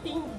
3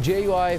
JUI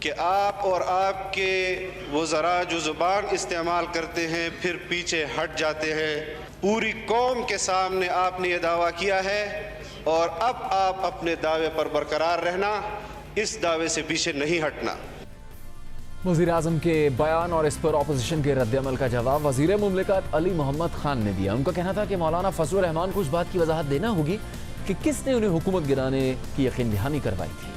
کہ آپ اور آپ کے وزراء جو زبان استعمال کرتے ہیں پھر پیچھے ہٹ جاتے ہیں. پوری قوم کے سامنے آپ نے یہ دعویٰ کیا ہے اور اب آپ اپنے دعوے پر برقرار رہنا, اس دعوے سے پیچھے نہیں ہٹنا. وزیر اعظم کے بیان اور اس پر اپوزیشن کے رد عمل کا جواب وزیر مملکت علی محمد خان نے دیا. ان کا کہنا تھا کہ مولانا فضل الرحمان کو اس بات کی وضاحت دینا ہوگی کہ کس نے انہیں حکومت گرانے کی یقین دہانی کروائی تھی.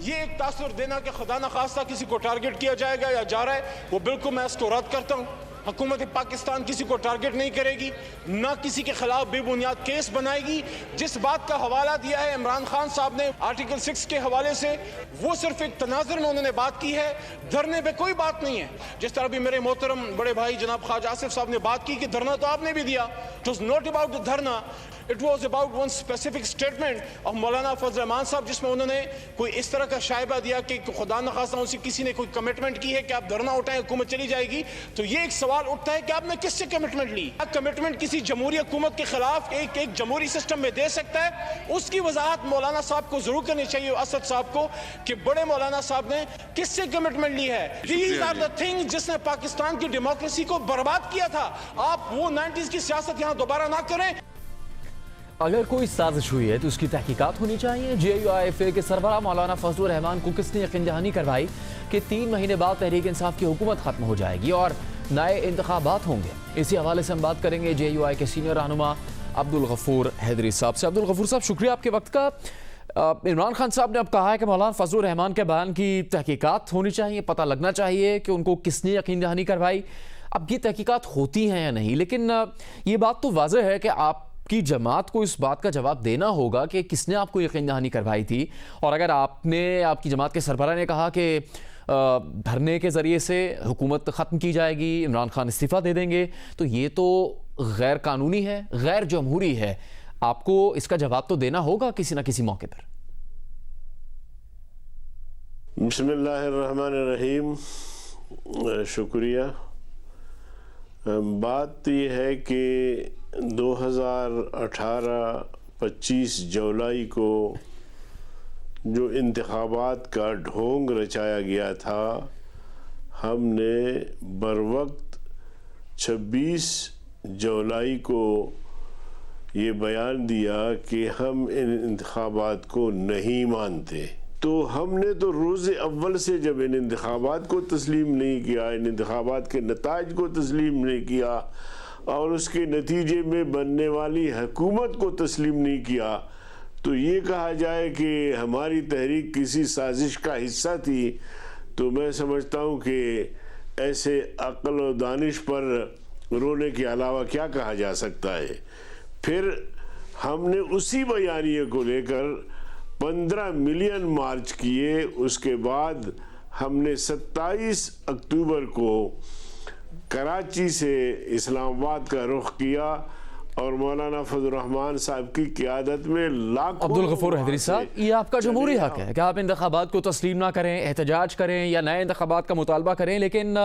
یہ ایک تاثر دینا کہ خدا نخواستہ کسی کو ٹارگٹ کیا جائے گا یا جا رہا ہے, وہ بالکل میں اس کو رد کرتا ہوں. حکومت پاکستان کسی کو ٹارگٹ نہیں کرے گی, نہ کسی کے خلاف بے بنیاد کیس بنائے گی. جس بات کا حوالہ دیا ہے عمران خان صاحب نے آرٹیکل 6 کے حوالے سے, وہ صرف ایک تناظر میں انہوں نے بات کی ہے, دھرنے پہ کوئی بات نہیں ہے. جس طرح بھی میرے محترم بڑے بھائی جناب خواجہ آصف صاحب نے بات کی کہ دھرنا تو آپ نے بھی دیا. It was not about the dharna, it was about one specific statement of مولانا فضل الرحمان صاحب, جس میں انہوں نے کوئی اس طرح کا شائبہ دیا کہ خدا نخواستہ ان سے کسی نے کوئی کمٹمنٹ کی ہے کہ آپ دھرنا اٹھائیں حکومت چلی جائے گی. تو یہ ایک سوال اٹھتا ہے کہ آپ نے کس سے کمٹمنٹ لی؟ کمٹمنٹ کسی جمہوری حکومت کے خلاف ایک جمہوری سسٹم میں دے سکتا ہے؟ اس کی وضاحت مولانا صاحب کو ضرور کرنی چاہیے, اسد صاحب کو, کہ بڑے مولانا صاحب نے کس سے کمٹمنٹ لی ہے. These are the things جس نے پاکستان کی ڈیموکریسی کو برباد کیا تھا. آپ وہ 90s کی سیاست یہاں دوبارہ نہ کریں. اگر کوئی سازش ہوئی ہے تو اس کی تحقیقات ہونی چاہیے. JUIFA کے سربراہ مولانا فضل الرحمان کو کس نے یقین دہانی کروائی کہ 3 مہینے بعد تحریک انصاف کی حکومت ختم ہو جائے گی اور نئے انتخابات ہوں گے؟ اسی حوالے سے ہم بات کریں گے JUI کے سینئر رہنما عبدالغفور حیدری صاحب سے. عبدالغفور صاحب, شکریہ آپ کے وقت کا. عمران خان صاحب نے اب کہا ہے کہ مولانا فضل الرحمان کے بیان کی تحقیقات ہونی چاہیے, پتہ لگنا چاہیے کہ ان کو کس نے یقین دہانی کروائی. اب یہ تحقیقات ہوتی ہیں یا نہیں, لیکن یہ بات تو واضح ہے کہ آپ کی جماعت کو اس بات کا جواب دینا ہوگا کہ کس نے آپ کو یقین دہانی کروائی تھی. اور اگر آپ کی جماعت کے سربراہ نے کہا کہ دھرنے کے ذریعے سے حکومت ختم کی جائے گی, عمران خان استعفیٰ دے دیں گے, تو یہ تو غیر قانونی ہے, غیر جمہوری ہے. آپ کو اس کا جواب تو دینا ہوگا کسی نہ کسی موقع پر. بسم اللہ الرحمن الرحیم. شکریہ. بات یہ ہے کہ 2018 25 جولائی کو جو انتخابات کا ڈھونگ رچایا گیا تھا, ہم نے بروقت 26 جولائی کو یہ بیان دیا کہ ہم ان انتخابات کو نہیں مانتے. تو ہم نے تو روز اول سے جب ان انتخابات کو تسلیم نہیں کیا, ان انتخابات کے نتائج کو تسلیم نہیں کیا اور اس کے نتیجے میں بننے والی حکومت کو تسلیم نہیں کیا, تو یہ کہا جائے کہ ہماری تحریک کسی سازش کا حصہ تھی, تو میں سمجھتا ہوں کہ ایسے عقل و دانش پر رونے کے علاوہ کیا کہا جا سکتا ہے. پھر ہم نے اسی بیانیے کو لے کر 15 ملین مارچ کیے. اس کے بعد ہم نے 27 اکتوبر کو کراچی سے اسلام آباد کا رخ کیا اور مولانا فضل الرحمان صاحب کی قیادت میں لاکھوں. عبدالغفور حیدری صاحب, یہ آپ کا جمہوری حق ہے کہ آپ انتخابات کو تسلیم نہ کریں, احتجاج کریں یا نئے انتخابات کا مطالبہ کریں, لیکن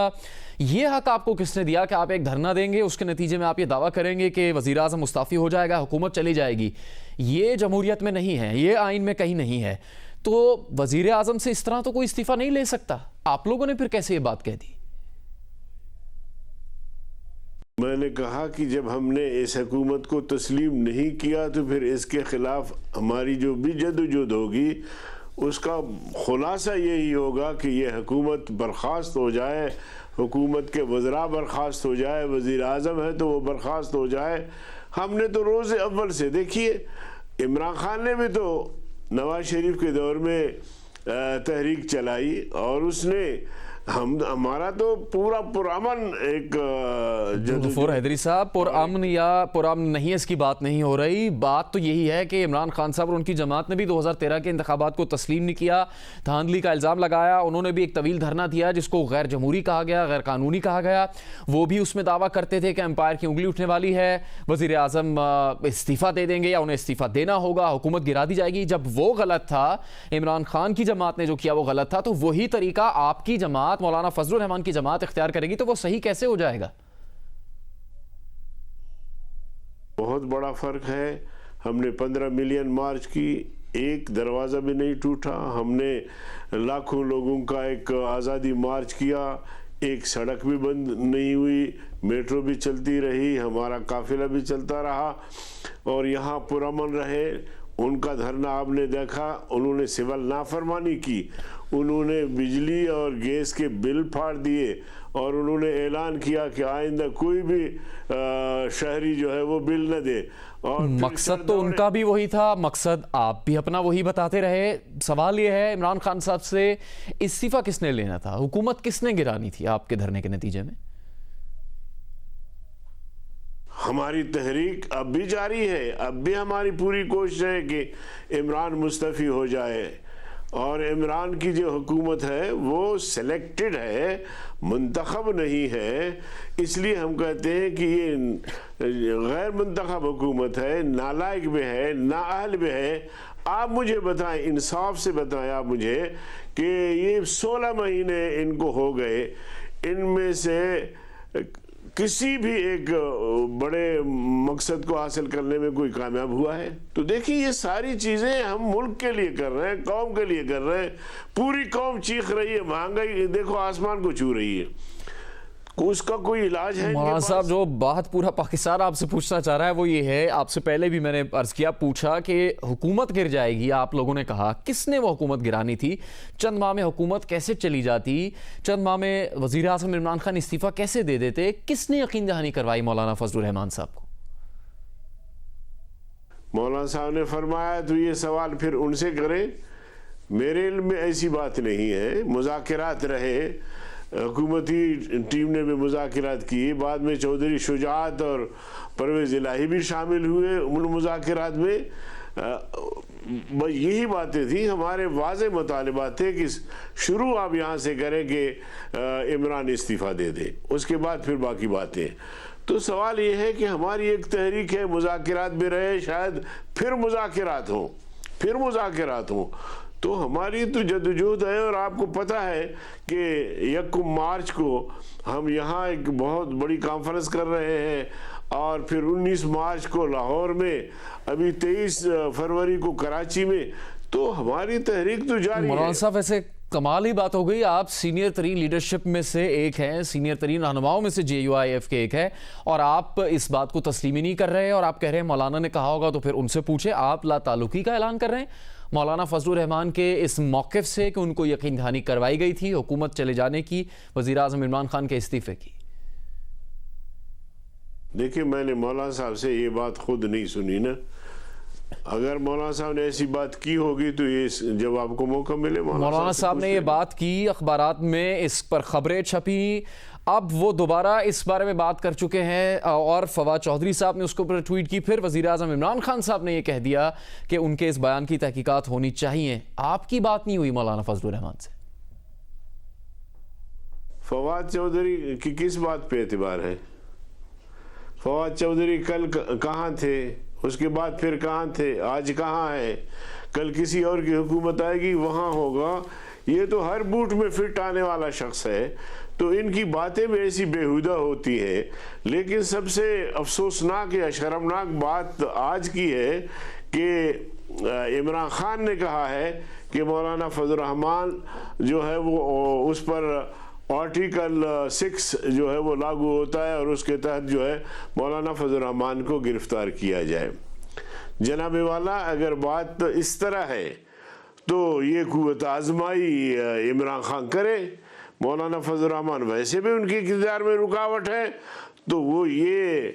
یہ حق آپ کو کس نے دیا کہ آپ ایک دھرنا دیں گے, اس کے نتیجے میں آپ یہ دعویٰ کریں گے کہ وزیر اعظم مستعفی ہو جائے گا, حکومت چلی جائے گی؟ یہ جمہوریت میں نہیں ہے, یہ آئین میں کہیں نہیں ہے. تو وزیر اعظم سے اس طرح تو کوئی استعفیٰ نہیں لے سکتا. آپ لوگوں نے پھر کیسے یہ بات کہہ دی؟ میں نے کہا کہ جب ہم نے اس حکومت کو تسلیم نہیں کیا تو پھر اس کے خلاف ہماری جو بھی جدوجہد ہوگی اس کا خلاصہ یہی ہوگا کہ یہ حکومت برخاست ہو جائے, حکومت کے وزراء برخاست ہو جائے, وزیر اعظم ہے تو وہ برخاست ہو جائے. ہم نے تو روز اول سے, دیکھیے عمران خان نے بھی تو نواز شریف کے دور میں تحریک چلائی اور اس نے ہمارا تو پورا پرامن ایک عبدالغفور حیدری صاحب, پرامن یا پرامن نہیں, اس کی بات نہیں ہو رہی. بات تو یہی ہے کہ عمران خان صاحب اور ان کی جماعت نے بھی 2013 کے انتخابات کو تسلیم نہیں کیا, دھاندلی کا الزام لگایا. انہوں نے بھی ایک طویل دھرنا دیا جس کو غیر جمہوری کہا گیا, غیر قانونی کہا گیا. وہ بھی اس میں دعویٰ کرتے تھے کہ امپائر کی انگلی اٹھنے والی ہے, وزیر اعظم استعفیٰ دے دیں گے یا انہیں استعفیٰ دینا ہوگا, حکومت گرا دی جائے گی. جب وہ غلط تھا, عمران خان کی جماعت نے جو کیا وہ غلط تھا, تو وہی طریقہ آپ کی جماعت مولانا فضل الرحمان کی جماعت اختیار کرے گی, تو وہ صحیح کیسے ہو جائے گا؟ بہت بڑا فرق ہے. ہم نے 15 ملین مارچ کی, ایک دروازہ بھی نہیں ٹوٹا. ہم نے لاکھوں لوگوں کا ایک آزادی مارچ کیا, ایک سڑک بھی بند نہیں ہوئی, میٹرو بھی چلتی رہی, ہمارا قافلہ بھی چلتا رہا اور یہاں پرامن رہے. ان کا دھرنا آپ نے دیکھا, انہوں نے سول نافرمانی کی, انہوں نے بجلی اور گیس کے بل پھاڑ دیے اور انہوں نے اعلان کیا کہ آئندہ کوئی بھی شہری جو ہے وہ بل نہ دے. اور مقصد تو ان کا بھی وہی تھا, مقصد آپ بھی اپنا وہی بتاتے رہے. سوال یہ ہے عمران خان صاحب سے, استعفیٰ کس نے لینا تھا, حکومت کس نے گرانی تھی آپ کے دھرنے کے نتیجے میں؟ ہماری تحریک اب بھی جاری ہے, اب بھی ہماری پوری کوشش ہے کہ عمران مستعفی ہو جائے. اور عمران کی جو حکومت ہے وہ سلیکٹڈ ہے, منتخب نہیں ہے. اس لیے ہم کہتے ہیں کہ یہ غیر منتخب حکومت ہے, نالائق بھی ہے, نااہل بھی ہے. آپ مجھے بتائیں, انصاف سے بتائیں آپ مجھے کہ یہ 16 مہینے ان کو ہو گئے, ان میں سے کسی بھی ایک بڑے مقصد کو حاصل کرنے میں کوئی کامیاب ہوا ہے؟ تو دیکھیں یہ ساری چیزیں ہم ملک کے لیے کر رہے ہیں, قوم کے لیے کر رہے ہیں. پوری قوم چیخ رہی ہے, مہنگائی دیکھو آسمان کو چھو رہی ہے, اس کا کوئی علاج ہے؟ مولانا صاحب جو بات پورا پاکستان آپ سے پوچھنا چاہ رہا ہے وہ یہ ہے, آپ سے پہلے بھی میں نے عرض کیا, پوچھا کہ حکومت گر جائے گی, آپ لوگوں نے کہا کس نے وہ حکومت گرانی تھی؟ چند ماہ میں حکومت کیسے چلی جاتی, چند ماہ میں وزیر اعظم عمران خان استعفیٰ کیسے دے دیتے؟ کس نے یقین دہانی کروائی مولانا فضل الرحمان صاحب کو؟ مولانا صاحب نے فرمایا تو یہ سوال پھر ان سے کریں, میرے علم میں ایسی بات نہیں ہے. مذاکرات رہے, حکومتی ٹیم نے بھی مذاکرات کی, بعد میں چودھری شجاعت اور پرویز الہی بھی شامل ہوئے ان مذاکرات میں. یہی باتیں تھیں, ہمارے واضح مطالبات تھے کہ شروع آپ یہاں سے کریں کہ عمران استعفیٰ دے دے, اس کے بعد پھر باقی باتیں. تو سوال یہ ہے کہ ہماری ایک تحریک ہے, مذاکرات بھی رہے, شاید پھر مذاکرات ہوں. تو ہماری تو جدوجہد ہے, اور آپ کو پتہ ہے کہ 1 مارچ کو ہم یہاں ایک بہت بڑی کانفرنس کر رہے ہیں, اور پھر 19 مارچ کو لاہور میں, ابھی 23 فروری کو کراچی میں. تو ہماری تحریک تو جاری ہے. مولانا صاحب ایسے کمال ہی بات ہو گئی, آپ سینئر ترین لیڈرشپ میں سے ایک ہیں, سینئر ترین رہنماؤں میں سے JUIF کے ایک ہے, اور آپ اس بات کو تسلیم ہی نہیں کر رہے, اور آپ کہہ رہے ہیں مولانا نے کہا ہوگا تو پھر ان سے پوچھیں. آپ لا تعلقی کا اعلان کر رہے ہیں مولانا فضل الرحمان کے اس موقف سے کہ ان کو یقین دہانی کروائی گئی تھی حکومت چلے جانے کی, وزیر اعظم عمران خان کے استعفے کی. دیکھیں میں نے مولانا صاحب سے یہ بات خود نہیں سنی نا, اگر مولانا صاحب نے ایسی بات کی ہوگی تو یہ جب آپ کو موقع ملے مولانا صاحب نے یہ بات کی, اخبارات میں اس پر خبریں چھپی, اب وہ دوبارہ اس بارے میں بات کر چکے ہیں, اور فواد چودھری صاحب نے اس کو پر ٹویٹ کی, پھر وزیر اعظم عمران خان صاحب نے یہ کہہ دیا کہ ان کے اس بیان کی تحقیقات ہونی چاہیے. آپ کی بات نہیں ہوئی مولانا فضل الرحمان سے؟ فواد چودھری کی کس بات پہ اعتبار ہے؟ فواد چودھری کل کہاں تھے, اس کے بعد پھر کہاں تھے, آج کہاں ہے؟ کل کسی اور کی حکومت آئے گی وہاں ہوگا. یہ تو ہر بوٹ میں فٹ آنے والا شخص ہے, تو ان کی باتیں بھی ایسی بیہودہ ہوتی ہیں. لیکن سب سے افسوسناک یا شرمناک بات آج کی ہے کہ عمران خان نے کہا ہے کہ مولانا فضل الرحمان جو ہے وہ اس پر آرٹیکل 6 جو ہے وہ لاگو ہوتا ہے, اور اس کے تحت جو ہے مولانا فضل الرحمان کو گرفتار کیا جائے. جناب والا, اگر بات اس طرح ہے تو یہ قوت آزمائی عمران خان کرے. مولانا فضل الرحمان ویسے بھی ان کی اقتدار میں رکاوٹ ہے, تو وہ یہ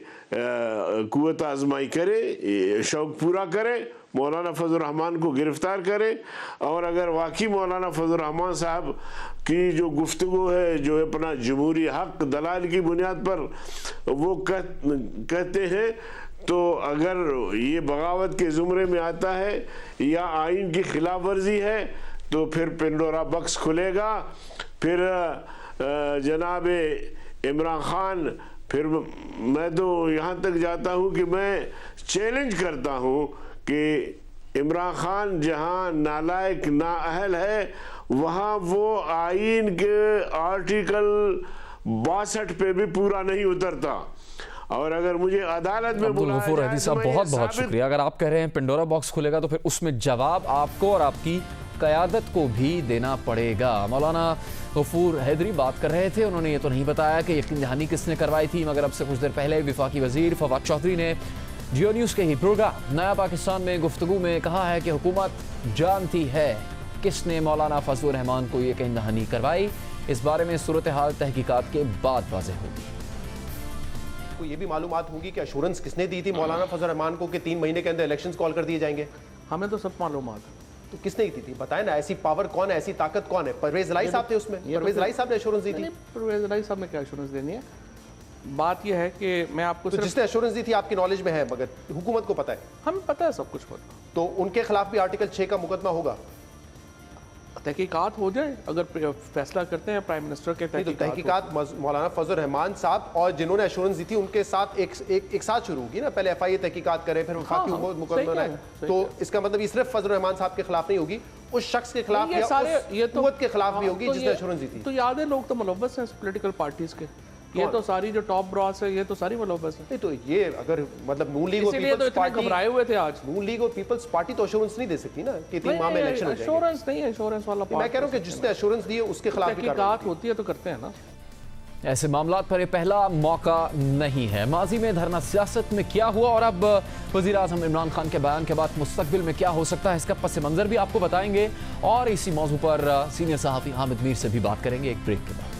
قوت آزمائی کرے, شوق پورا کرے, مولانا فضل الرحمان کو گرفتار کرے. اور اگر واقعی مولانا فضل الرحمان صاحب کی جو گفتگو ہے, جو اپنا جمہوری حق دلائل کی بنیاد پر وہ کہتے ہیں, تو اگر یہ بغاوت کے زمرے میں آتا ہے یا آئین کی خلاف ورزی ہے, تو پھر پنڈورا باکس کھلے گا. پھر جناب عمران خان, پھر میں تو یہاں تک جاتا ہوں کہ میں چیلنج کرتا ہوں کہ عمران خان جہاں نالائق نااہل ہے, وہاں وہ آئین کے آرٹیکل 62 پہ بھی پورا نہیں اترتا. اور اگر مجھے عدالت میں بلایا عبدالغفور جائے حدیث تو صاحب میں یہ بہت بہت ثابت شکریہ. اگر آپ کہہ رہے ہیں پنڈورا باکس کھلے گا تو پھر اس میں جواب آپ کو اور آپ کی قیادت کو بھی دینا پڑے گا. مولانا غفور حیدری بات کر رہے تھے. انہوں نے یہ تو نہیں بتایا کہ یقین دہانی کس نے کروائی تھی، مگر اب سے کچھ دیر پہلے وفاقی وزیر فواد چودھری نے جیو نیوز کے ہی پروگرام نیا پاکستان میں گفتگو میں کہا ہے کہ حکومت جانتی ہے کس نے مولانا فضل الرحمان کو یہ یقین دہانی کروائی. اس بارے میں صورتحال تحقیقات کے بعد واضح ہوگی. کو یہ بھی معلومات ہوگی کہ ایشورنس کس نے دی تھی مولانا فضل الرحمان کو کہ 3 مہینے کے اندر الیکشنز کال کر دیے جائیں گے؟ ہمیں تو سب معلومات ہے. تو کس نے دی تھی بتائیں نا. ایسی پاور کون ہے، ایسی طاقت کون ہے؟ پرویز الہی صاحب تھے اس میں. پرویز الہی صاحب نے ایشورنس دی تھی. پرویز الہی صاحب نے کیا ایشورنس دینی ہے؟ بات یہ ہے کہ میں آپ کو جس نے ایشورنس دی تھی آپ کی نالج میں ہے، مگر حکومت کو پتہ ہے. ہمیں پتہ ہے سب کچھ پتہ. تو ان کے خلاف بھی آرٹیکل 6 کا مقدمہ ہوگا. تحقیقات ہو جائے اگر فیصلہ کرتے ہیں پرائم منسٹر کے. تحقیقات مولانا فضل الرحمان صاحب اور جنہوں نے ایشورنس دی تھی ان کے ساتھ ایک ساتھ شروع ہوگی نا. پہلے FIA تحقیقات کرے پھر وفاقی مقدمہ بنائے. تو اس کا مطلب یہ صرف فضل الرحمان صاحب کے خلاف نہیں ہوگی، اس شخص کے خلاف یا اس قوت کے خلاف بھی ہوگی جس نے ایشورنس دی تھی. تو یاد ہے لوگ تو ملوث ہیں پولیٹیکل پارٹیز کے. یہ تو ساری جو ٹاپ براس ہے یہ تو ساری ملوث ہے. نہیں تو یہ اگر مطلب نون لیگ اور پیپلز پارٹی گھبرائے ہوئے تھے آج. نون لیگ اور پیپلز پارٹی تو ایشورنس نہیں دے سکتی نا کہ 3 ماہ میں الیکشن ہو جائے گا. ایشورنس نہیں ہے، ایشورنس والا میں کہہ رہا ہوں کہ جس نے ایشورنس دی ہے اس کے خلاف بھی تحقیقات ہوتی ہے تو کرتے ہیں نا. ایسے معاملات پر یہ پہلا موقع نہیں ہے. ماضی میں دھرنا سیاست میں کیا ہوا اور اب وزیر اعظم عمران خان کے بیان کے بعد مستقبل میں کیا ہو سکتا ہے، اس کا پس منظر بھی آپ کو بتائیں گے. اور اسی موضوع پر سینئر صحافی حامد میر سے بھی بات کریں گے ایک بریک کے بعد.